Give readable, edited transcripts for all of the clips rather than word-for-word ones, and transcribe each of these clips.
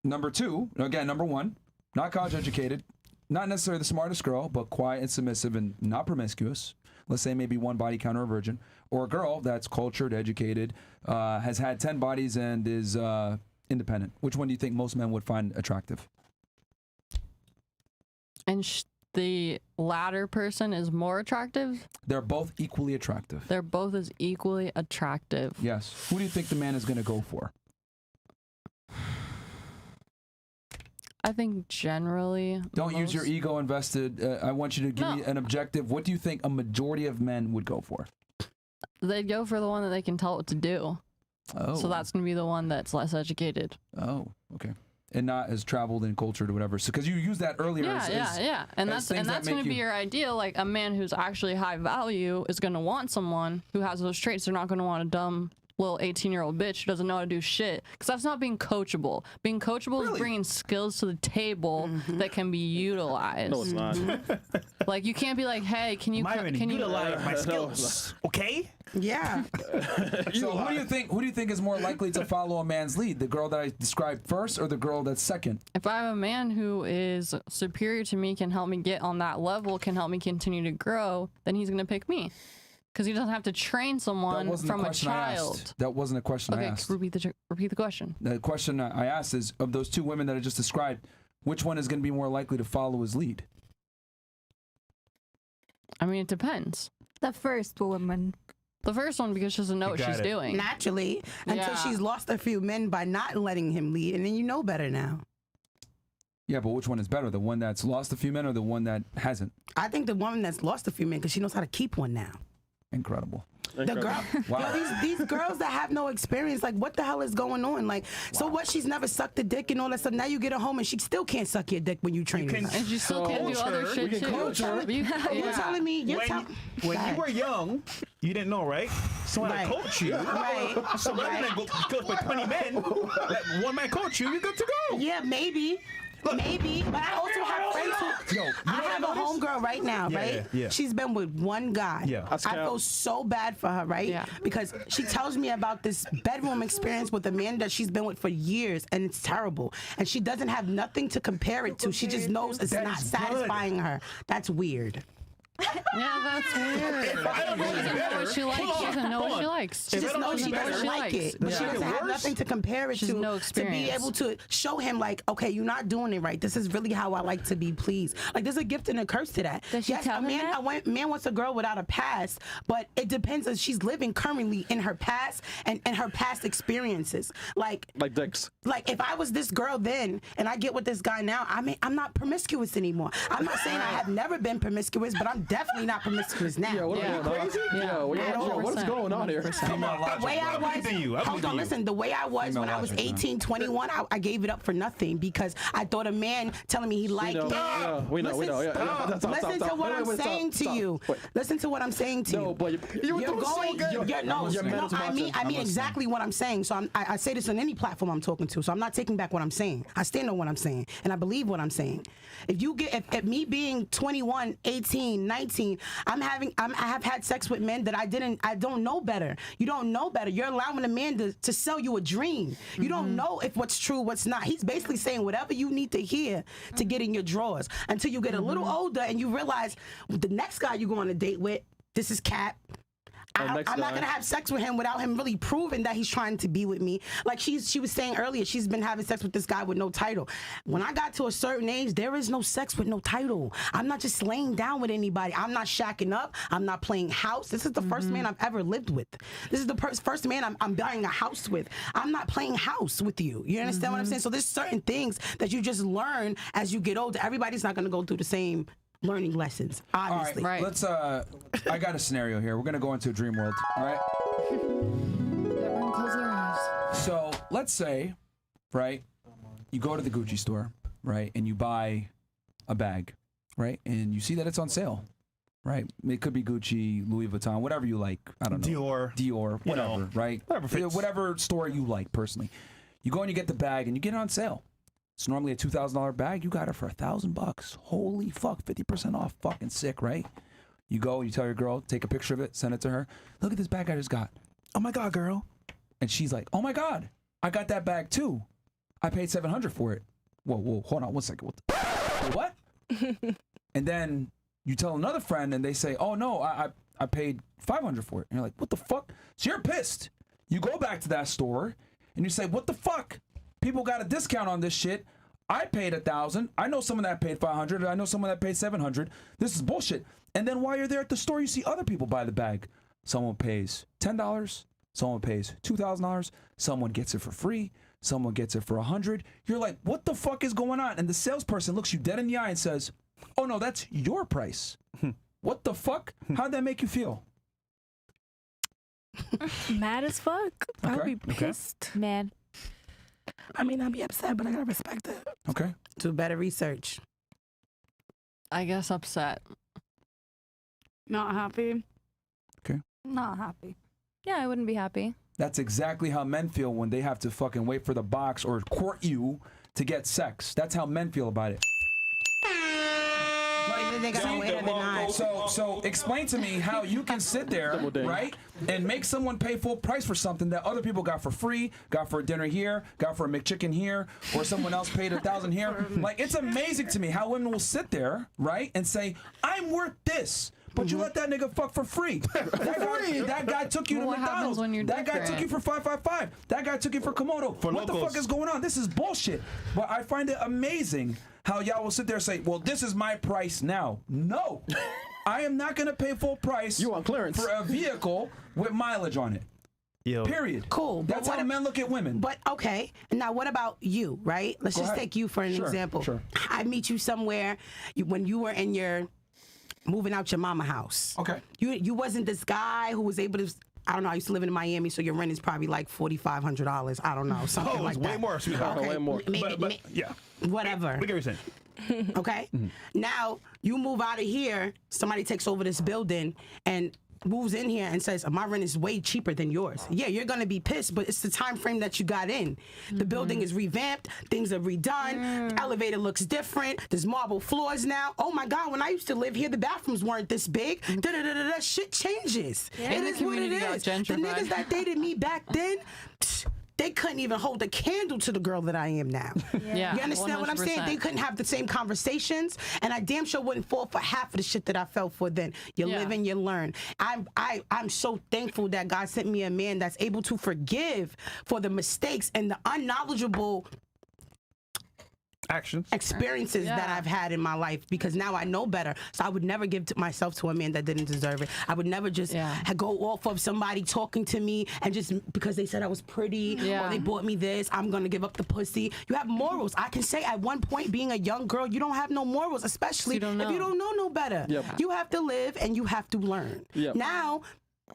Number two, again, number one, not college educated, not necessarily the smartest girl, but quiet and submissive and not promiscuous. Let's say maybe one body count or a virgin. Or a girl that's cultured, educated, has had 10 bodies and is independent. Which one do you think most men would find attractive? And the latter person is more attractive? They're both equally attractive. They're both as equally attractive. Yes. Who do you think the man is going to go for? I think generally... Don't use your ego invested. I want you to give me an objective. What do you think a majority of men would go for? They'd go for the one that they can tell what to do. Oh. So that's going to be the one that's less educated. Oh, okay. And not as traveled and cultured or whatever. So, because you used that earlier. Yeah. And that's going to be your ideal. Like, a man who's actually high value is going to want someone who has those traits. They're not going to want a dumb little 18-year-old bitch who doesn't know how to do shit. Because that's not being coachable. Being coachable is bringing skills to the table that can be utilized. No, it's not. Like, you can't be like, hey, can you utilize my skills? Okay. Yeah. So who do you think is more likely to follow a man's lead? The girl that I described first or the girl that's second? If I have a man who is superior to me, can help me get on that level, can help me continue to grow, then he's going to pick me. Because he doesn't have to train someone from a child. That wasn't a question I asked. Okay, repeat the question. The question I asked is, of those two women that I just described, which one is going to be more likely to follow his lead? I mean, it depends. The first woman. The first one, because she doesn't know what she's doing. Naturally, until she's lost a few men by not letting him lead, and then you know better now. Yeah, but which one is better? The one that's lost a few men or the one that hasn't? I think the woman that's lost a few men, because she knows how to keep one now. Incredible. The girl, wow. Yo, these girls that have no experience, like, what the hell is going on? Like, so what? She's never sucked a dick and all that stuff. Now you get her home and she still can't suck your dick when you train her. And she still can't do other shit too. You're telling me? When you were young, you didn't know, right? Someone had coach you. Right. So rather than go with 20 men, let one man coach you, you're good to go. Yeah, maybe. Maybe, but I also have friends who. I have a homegirl right now, right? Yeah. She's been with one guy. Yeah. I feel so bad for her, right? Yeah. Because she tells me about this bedroom experience with a man that she's been with for years, and it's terrible. And she doesn't have nothing to compare it to. She just knows it's not satisfying her. That's weird. Yeah, that's weird. She doesn't know what she likes. She doesn't know what she likes. She just knows she doesn't like it, but she doesn't have nothing to compare it to be able to show him, like, okay, you're not doing it right. This is really how I like to be pleased. Like, there's a gift and a curse to that. Does she tell him that? A man wants a girl without a past, but it depends if she's living currently in her past and her past experiences. Like dicks. Like, if I was this girl then and I get with this guy now, I mean, I'm not promiscuous anymore. I'm not saying I have never been promiscuous, but I'm definitely not promiscuous now. Yeah, what is going on here? The way I was, hold on, listen, the way I was when I was 18, 21, I gave it up for nothing because I thought a man telling me he liked me. We know. Listen to what I'm saying to you. Listen to what I'm saying to you. No, but you're going. I mean exactly what I'm saying. So I say this on any platform I'm talking to. So I'm not taking back what I'm saying. I stand on what I'm saying, and I believe what I'm saying. If me being 21, 18, 19, I have had sex with men that I don't know better. You don't know better. You're allowing a man to sell you a dream. You don't know if what's true, what's not. He's basically saying whatever you need to hear to get in your drawers until you get a little older and you realize the next guy you go on a date with, this is Cap. I'm not going to have sex with him without him really proving that he's trying to be with me. Like she was saying earlier, she's been having sex with this guy with no title. When I got to a certain age, there is no sex with no title. I'm not just laying down with anybody. I'm not shacking up. I'm not playing house. This is the first man I've ever lived with. This is the first man I'm buying a house with. I'm not playing house with you. You understand what I'm saying? So there's certain things that you just learn as you get older. Everybody's not going to go through the same learning lessons, obviously. All right, let's I got a scenario here. We're gonna go into a dream world. All right. Everyone close their eyes. So let's say, right, you go to the Gucci store, right, and you buy a bag, right, and you see that it's on sale, right? It could be Gucci, Louis Vuitton, whatever you like. I don't know. Dior, whatever, right? Whatever store you like personally. You go and you get the bag and you get it on sale. It's normally a $2,000 bag. You got it for $1,000. Holy fuck, 50% off. Fucking sick, right? You go, you tell your girl, take a picture of it, send it to her. Look at this bag I just got. Oh my God, girl. And she's like, oh my God, I got that bag too. I paid $700 for it. Whoa, hold on 1 second. What? And then you tell another friend and they say, oh no, I paid $500 for it. And you're like, what the fuck? So you're pissed. You go back to that store and you say, what the fuck? People got a discount on this shit. I paid $1,000. I know someone that paid $500. I know someone that paid $700. This is bullshit. And then while you're there at the store, you see other people buy the bag. Someone pays $10. Someone pays $2,000. Someone gets it for free. Someone gets it for $100. You're like, what the fuck is going on? And the salesperson looks you dead in the eye and says, oh no, that's your price. What the fuck? How'd that make you feel? Mad as fuck. I'll be pissed. Mad. I mean, I'd be upset, but I gotta respect it. Okay. Do better research. I guess upset. Not happy. Okay. Not happy. Yeah, I wouldn't be happy. That's exactly how men feel when they have to fucking wait for the box or court you to get sex. That's how men feel about it. They gotta wait every night. So explain to me how you can sit there, right, and make someone pay full price for something that other people got for free, got for a dinner here, got for a McChicken here, or someone else paid $1,000 here. Like, it's amazing to me how women will sit there, right, and say, I'm worth this. But you let that nigga fuck for free. That guy took you to McDonald's. That guy took you for 555. That guy took you for Komodo. What the fuck is going on? This is bullshit. But I find it amazing how y'all will sit there and say, well, this is my price now. No. I am not going to pay full price you on clearance for a vehicle with mileage on it. Yo. Period. Cool. That's how men look at women. But okay, now what about you, right? Let's just take you for an example. Sure. I meet you somewhere when you were in your moving out your mama house. Okay. You wasn't this guy who was able to. I don't know. I used to live in Miami, so your rent is probably like $4,500. I don't know, something like that. Way more, sweetheart. Okay. Way more. But yeah. Whatever. We get what you're saying. Okay. Now you move out of here. Somebody takes over this building and moves in here and says, my rent is way cheaper than yours. Yeah, you're going to be pissed, but it's the time frame that you got in. The building is revamped. Things are redone. The elevator looks different. There's marble floors now. Oh, my God. When I used to live here, the bathrooms weren't this big. Shit changes. Yeah. It is what it is. The niggas that dated me back then, they couldn't even hold a candle to the girl that I am now. Yeah. You understand what I'm saying? 100%. They couldn't have the same conversations, and I damn sure wouldn't fall for half of the shit that I fell for then. You live and you learn. I'm so thankful that God sent me a man that's able to forgive for the mistakes and the unknowledgeable Actions. experiences that I've had in my life, because now I know better. So I would never give myself to a man that didn't deserve it. I would never just go off of somebody talking to me and just because they said I was pretty or they bought me this, I'm gonna give up the pussy. You have morals. I can say at one point, being a young girl, you don't have no morals, especially if you don't know no better. You have to live and you have to learn. Now,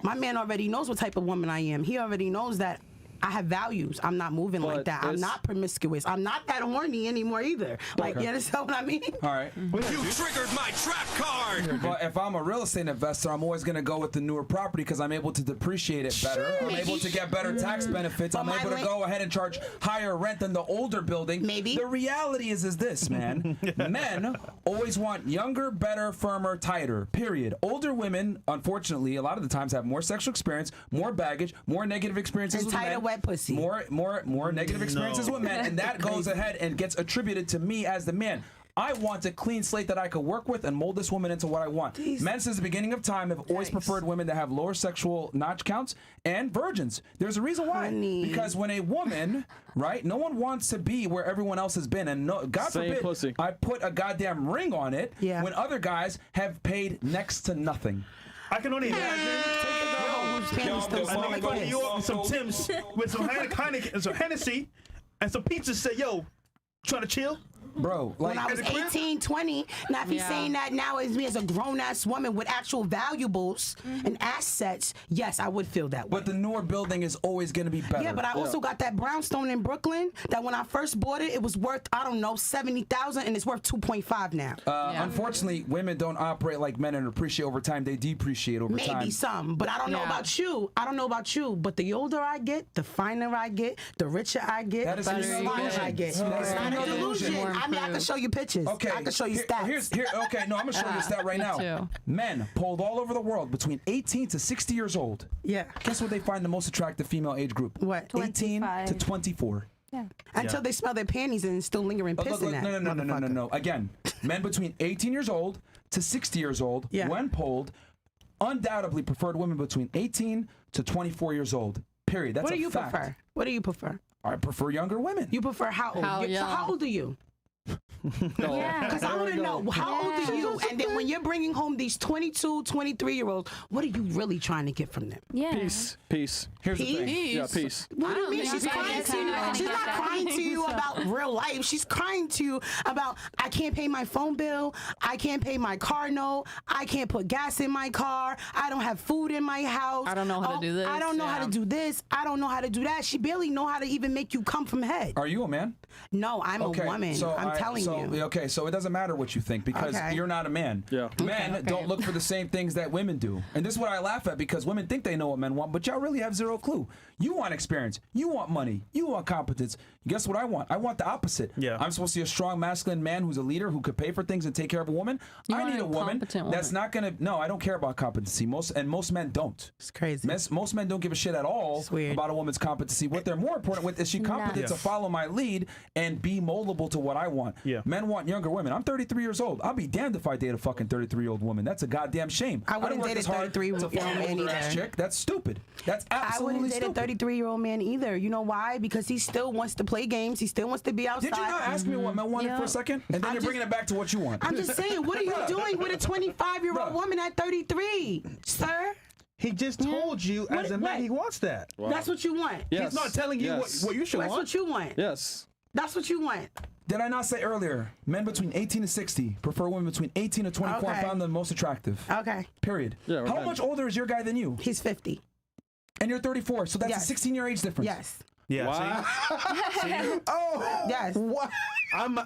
my man already knows what type of woman I am. He already knows that I have values. I'm not moving like that. I'm not promiscuous. I'm not that horny anymore either. Like, you understand what I mean? All right. You triggered my trap card. But if I'm a real estate investor, I'm always going to go with the newer property because I'm able to depreciate it better. I'm able to get better tax benefits. I'm able to go ahead and charge higher rent than the older building. Maybe. The reality is this, man. Men always want younger, better, firmer, tighter, period. older women, unfortunately, a lot of the times have more sexual experience, more baggage, more negative experiences with men. Wet pussy. More negative experiences with men, and that goes ahead and gets attributed to me as the man. I want a clean slate that I could work with and mold this woman into what I want. Men since the beginning of time have always preferred women that have lower sexual notch counts and virgins. There's a reason why. Because when a woman, right, no one wants to be where everyone else has been. And no, God forbid, pussy. I put a goddamn ring on it when other guys have paid next to nothing. I can only imagine. I go to New York with some Timbs with some Heineken and some Hennessy and some pizza. Say, yo, trying to chill? Bro, like when I was 18, 20, now if he's saying that now as me as a grown-ass woman with actual valuables and assets, yes, I would feel that way. But the newer building is always going to be better. Yeah, but I also got that brownstone in Brooklyn that when I first bought it, it was worth, I don't know, $70,000 and it's worth 2.5 now. Unfortunately, women don't operate like men and appreciate over time. They depreciate over time. Maybe some, but I don't know about you. I don't know about you, but the older I get, the finer I get, the richer I get, that is the smarter I get. It's not a delusion. I mean, I can show you pictures. Okay. I can show you stats. Okay, no, I'm going to show you a stat right now. Too. Men polled all over the world between 18 to 60 years old. Yeah. Guess what they find the most attractive female age group? What? 18 to 24. Until they smell their panties and still lingering piss in that. No. Again, men between 18 years old to 60 years old, when polled, undoubtedly preferred women between 18 to 24 years old. Period. That's what do a you fact. prefer? What do you prefer? I prefer younger women. You prefer how old? So how old are you? Because I want to know, how old are you? And then when you're bringing home these 22, 23-year-olds, what are you really trying to get from them? Peace. Here's the thing. Yeah, peace. What do you mean? She's crying to you. She's not crying to you about real life. She's crying to you about, I can't pay my phone bill. I can't pay my car note. I can't put gas in my car. I don't have food in my house. I don't know how to do this. I don't know how to do this. I don't know how to do that. She barely know how to even make you come from head. Are you a man? No, I'm a woman. So I'm telling you. Okay, so it doesn't matter what you think because you're not a man. Yeah. Men don't look for the same things that women do. And this is what I laugh at because women think they know what men want, but y'all really have zero clue. You want experience. You want money. You want competence. Guess what I want? I want the opposite. Yeah. I'm supposed to be a strong masculine man who's a leader who could pay for things and take care of a woman. I need a woman that's not going to... No, I don't care about competency. Most men don't. It's crazy. Most men don't give a shit at all about a woman's competency. What they're more important with is she competent to follow my lead and be moldable to what I want. Yeah. Men want younger women. I'm 33 years old. I'll be damned if I date a fucking 33-year-old woman. That's a goddamn shame. I wouldn't date a 33-year-old man either. Chick. That's stupid. That's absolutely stupid. I wouldn't date a 33-year-old man either. You know why? Because he still wants to play games. He still wants to be outside. Did you not ask me what men wanted for a second? And then you're bringing it back to what you want. I'm just saying, what are you doing with a 25-year-old woman at 33, sir? He just told you as a man he wants that. Wow. That's what you want. Yes. He's not telling you what you should want. That's what you want. Yes. That's what you want. Did I not say earlier, men between 18 and 60 prefer women between 18 and 24 and found them most attractive? Okay. Period. Yeah, How much older is your guy than you? He's 50. And you're 34, so that's a 16-year age difference. Yes. Yeah. Wow. See? Oh. Yes. What? I'm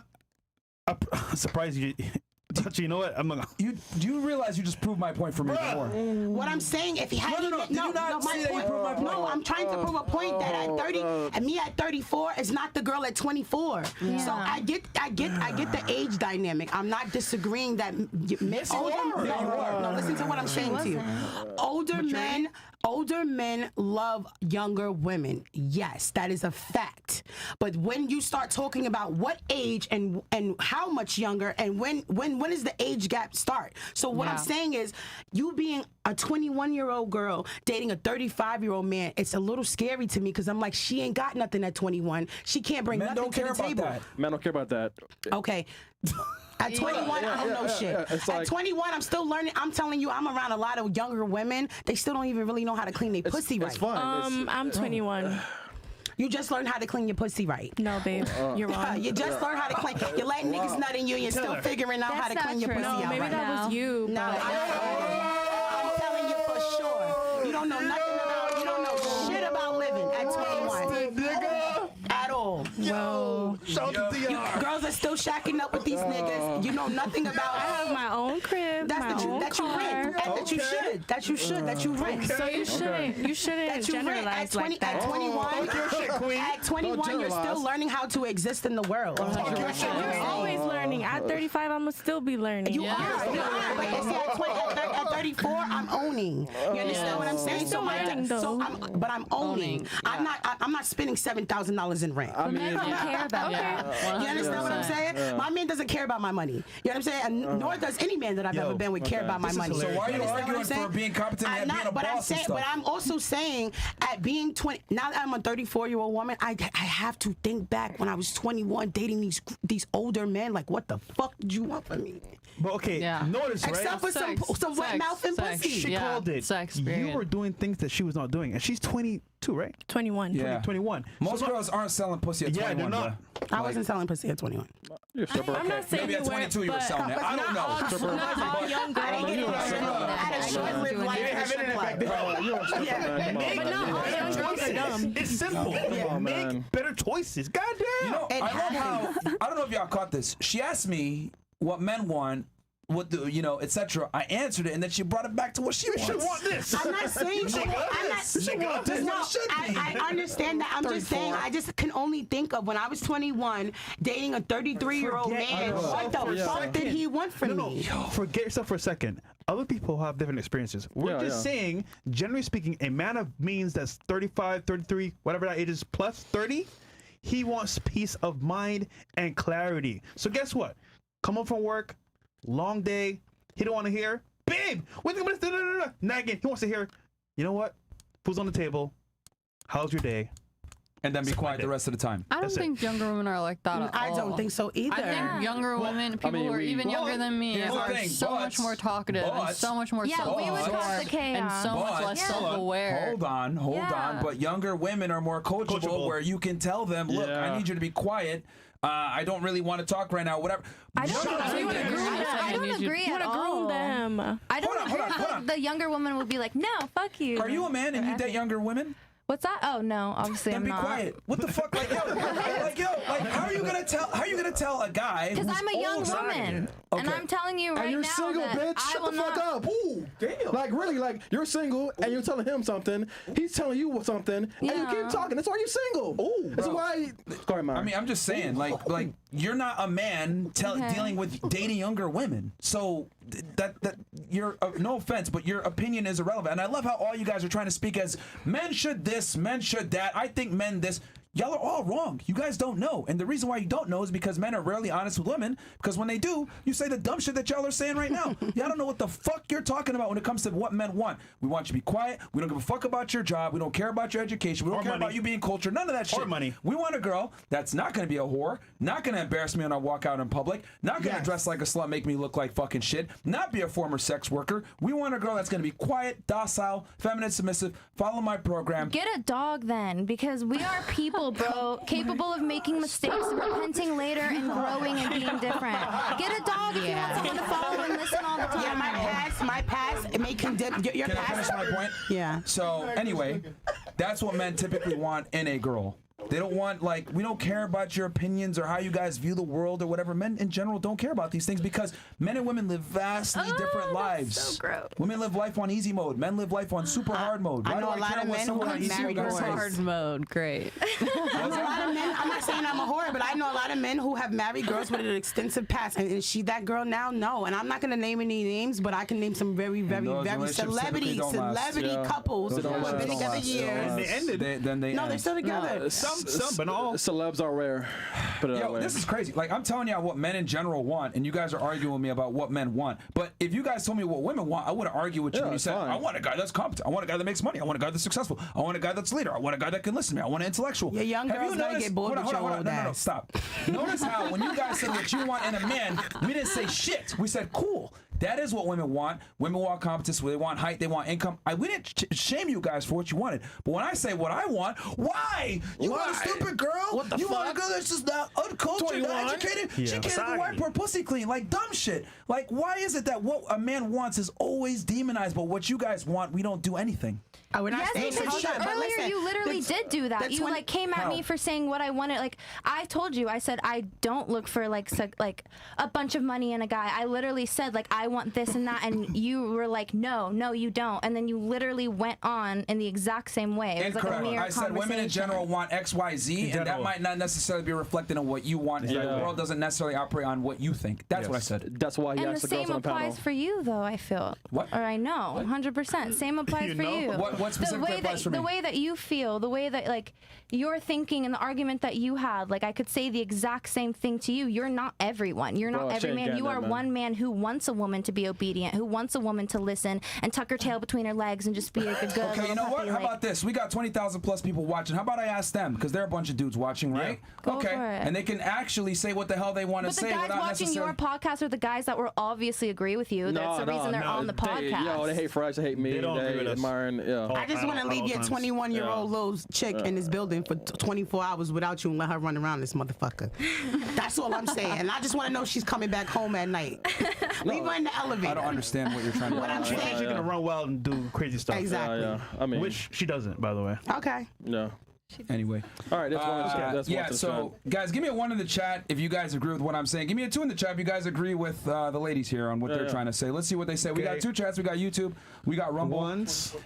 surprised you. Actually, you know what? I'm gonna. Do you realize you just proved my point for me before? What I'm saying, if he had I'm trying to prove a point that at 30 and me at 34 is not the girl at 24. Yeah. So I get the age dynamic. I'm not disagreeing that no, listen to what I'm saying to you. Older men love younger women. Yes, that is a fact. But when you start talking about what age and how much younger and when does the age gap start? So what I'm saying is, you being a 21-year-old girl dating a 35-year-old man, it's a little scary to me because I'm like, she ain't got nothing at 21. She can't bring nothing to the table. Men don't care about that. Okay. At 21, I don't know shit. At 21, I'm still learning. I'm telling you, I'm around a lot of younger women. They still don't even really know how to clean their pussy right. It's fine. I'm 21. You just learned how to clean your pussy right. No, babe. You're wrong. You just learned how to clean. You're letting niggas nut in you. You're still figuring out how to clean your pussy out maybe right. that was you. No, I'm telling you for sure. You don't know nothing about. You don't know shit about living at 21 at all. Yo. Girls are still shacking up with these niggas. You know nothing about. I have my own crib, That's my the own that you car. rent. And that you should. That you should. That you rent. So you shouldn't That you rent generalize at 20. like that. At 21. At 21, you're still learning how to exist in the world. You're always learning. At 35, I'm gonna still be learning. You are. But you see, at 34, I'm owning. You understand what I'm saying? But I'm owning. I'm not spending $7,000 in rent. Men don't care about that. You understand what I'm saying? My man doesn't care about my money. You know what I'm saying? And nor does any man that I've ever been with care about my money. So why are you arguing for being competent and being a boss and stuff? But I'm also saying, at being 20, now that I'm a 34-year-old woman, I have to think back when I was 21 dating these older men. Like, what the fuck did you want from me? But okay, notice, right? Except for some wet mouth and pussy. She called it. You were doing things that she was not doing, and she's 22, right? 21. Yeah. 21. Most girls aren't selling pussy at 21. They're not. I wasn't selling pussy at 21. I'm not saying Maybe at 22 you were selling it. I don't know. Not all young girls. I had a short-lived life. They didn't have internet back then. But not all young girls are dumb. It's simple. Make better choices. Goddamn. You know, I love how, I don't know if y'all caught this. She asked me what men want, what do you know, etc. I answered it, and then she brought it back to what she wants. You want this. I'm not saying I understand that. I'm just saying I just can only think of when I was 21 dating a 33-year-old man. What the fuck did he want from me? Forget yourself for a second. Other people have different experiences. We're just saying, generally speaking, a man of means that's 35, 33, whatever that age is, plus 30, He wants peace of mind and clarity. So guess what? Come home from work, long day. He don't want to hear, babe, what's nagging. He wants to hear, you know what? Food's on the table. How's your day? And then be quiet the rest of the time. I don't think younger women are like that at all. I don't think so either. I think younger women, people who are even younger than me, are so much more talkative and so much more self-absorbed and so much less self-aware. Hold on. But younger women are more coachable, where you can tell them, look, I need you to be quiet. I don't really want to talk right now, whatever. I don't agree at all. I don't agree. The younger woman will be like, no, fuck you. Are you a man and you date younger women? What's that? Oh no, obviously then I'm not. Be quiet. What the fuck? Like how are you gonna tell a guy? Because I'm a young woman, and I'm telling you right now. And you're single, bitch. Shut the fuck up. Ooh, damn. Like really, like you're single and you're telling him something. He's telling you something, and you keep talking. That's why you're single. Ooh, that's why. Sorry, Myron. I mean, I'm just saying, like you're not a man dealing with dating younger women, so that you're no offense, but your opinion is irrelevant. And I love how all you guys are trying to speak as men should this, men should that. I think men this. Y'all are all wrong. You guys don't know. And the reason why you don't know is because men are rarely honest with women, because when they do, you say the dumb shit that y'all are saying right now. Y'all don't know what the fuck you're talking about when it comes to what men want. We want you to be quiet. We don't give a fuck about your job. We don't care about your education. We don't care about you being cultured. None of that shit. Or money. We want a girl that's not going to be a whore, not going to embarrass me when I walk out in public, not going to dress like a slut, make me look like fucking shit, not be a former sex worker. We want a girl that's going to be quiet, docile, feminine, submissive, follow my program. Get a dog then, because we are people, bro, capable of making mistakes, repenting later, and growing and being different. Get a dog if you want someone to follow and listen all the time. Yeah, my past, it may condemn your Can past. I finish my point? Yeah. So anyway, that's what men typically want in a girl. They don't want, like, we don't care about your opinions or how you guys view the world or whatever. Men in general don't care about these things because men and women live vastly different lives. So gross. Women live life on easy mode. Men live life on super hard mode. I know a lot of men who have married girls. Hard mode, great. I know a lot of men. I'm not saying I'm a whore, but I know a lot of men who have married girls with an extensive past. And is she that girl now? No. And I'm not going to name any names, but I can name some very celebrity couples who have been together years. And they ended. No, they're still together. Some, but all. Celebs are rare. Put it that way. This is crazy. Like, I'm telling y'all what men in general want, and you guys are arguing with me about what men want. But if you guys told me what women want, I would have argued with you when you said, I want a guy that's competent. I want a guy that makes money. I want a guy that's successful. I want a guy that's leader. I want a guy that can listen to me. I want an intellectual. Yeah, young girls gonna get bored with your old ass. No, stop. Notice how when you guys said what you want in a man, we didn't say shit. We said, cool. That is what women want. Women want competence. They want height. They want income. We didn't shame you guys for what you wanted. But when I say what I want, why? You want a stupid girl? What the you fuck? Want a girl that's just not uncultured, not educated? Yeah. She can't even wipe her pussy clean. Like dumb shit. Like why is it that what a man wants is always demonized, but what you guys want, we don't do anything? Yes, because earlier you literally did do that. You like came at me for saying what I wanted. Like I told you, I said I don't look for like a bunch of money in a guy. I literally said like I want this and that, and you were like, no, you don't. And then you literally went on in the exact same way. It was like a mere I said women in general want X, Y, Z, and that might not necessarily be reflected on what you want. The world doesn't necessarily operate on what you think. That's what I said. That's why he and asked the the girls same on the panel. applies for you, though. I feel. What? Or I know, 100%. Same applies for you. What specifically applies for me? The way that you feel, the way that like you're thinking, and the argument that you had, like I could say the exact same thing to you. You're not everyone. You're not every man. You are one man who wants a woman to be obedient, who wants a woman to listen and tuck her tail between her legs and just be like a good okay, you know what? How about this? We got 20,000 plus people watching. How about I ask them? Because they're a bunch of dudes watching, right? Yeah. Okay. And they can actually say what the hell they want to say. But the guys watching your podcast are the guys that will obviously agree with you. That's the reason they're on the podcast. They hate Fresh. They hate me. They don't agree with us. Myron, I just want to leave your 21-year-old little chick in this building for 24 hours without you and let her run around this motherfucker. That's all I'm saying. And I just want to know she's coming back home at night. Leave her in the elevator. I don't understand what you're trying to do. What I'm saying. She's gonna run wild and do crazy stuff. Exactly. I mean, Which she doesn't, by the way. Okay. no. Anyway. All right, that's one in the chat. That's one in the so chat. guys, give me a 1 in the chat if you guys agree with what I'm saying. Give me a 2 in the chat if you guys agree with the ladies here on what they're trying to say. Let's see what they say. We got 2 chats. We got YouTube. We got Rumble.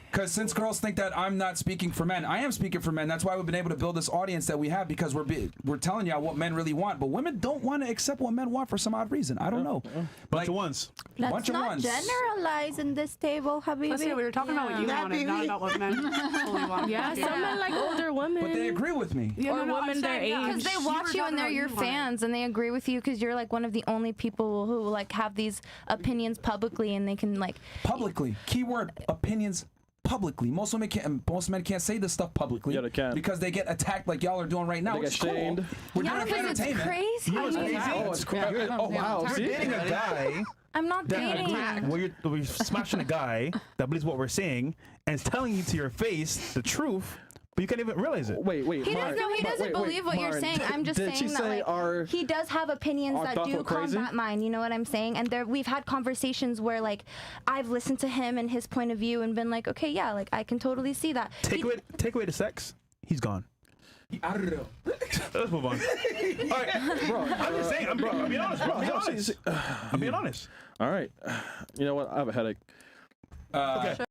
Because since girls think that I'm not speaking for men, I am speaking for men. That's why we've been able to build this audience that we have, because we're telling y'all what men really want. But women don't want to accept what men want for some odd reason. I don't know. Bunch of ones. Let's not generalize in this table, Habibi. We were talking about what you wanted, not about what men fully want. Yeah, some men like older women. woman. But they agree with me. Or women their age. Because they watch you and they're your fans and they agree with you because you're like one of the only people who like have these opinions publicly and they can like publicly. Keyword opinions publicly. Most men can't say this stuff publicly. Yeah, they can. Because they get attacked like y'all are doing right now. They get shamed. We're yeah, doing it for because it's entertainment. crazy. You know what's crazy? Oh, it's crazy. Oh, wow. You're See? dating a guy. I'm not dating. Well, we're smashing a guy that believes what we're saying and is telling you to your face the truth, but you can't even realize it. Wait. He doesn't believe what you're saying. I'm just saying that like, he does have opinions that do combat mine. You know what I'm saying? And we've had conversations where like I've listened to him and his point of view and been like, okay, yeah, like I can totally see that. Take away the sex, he's gone. I don't know. Let's move on. All right, bro. I'm just saying. I'm being honest, bro. I'm being honest. All right. You know what? I have a headache. Okay.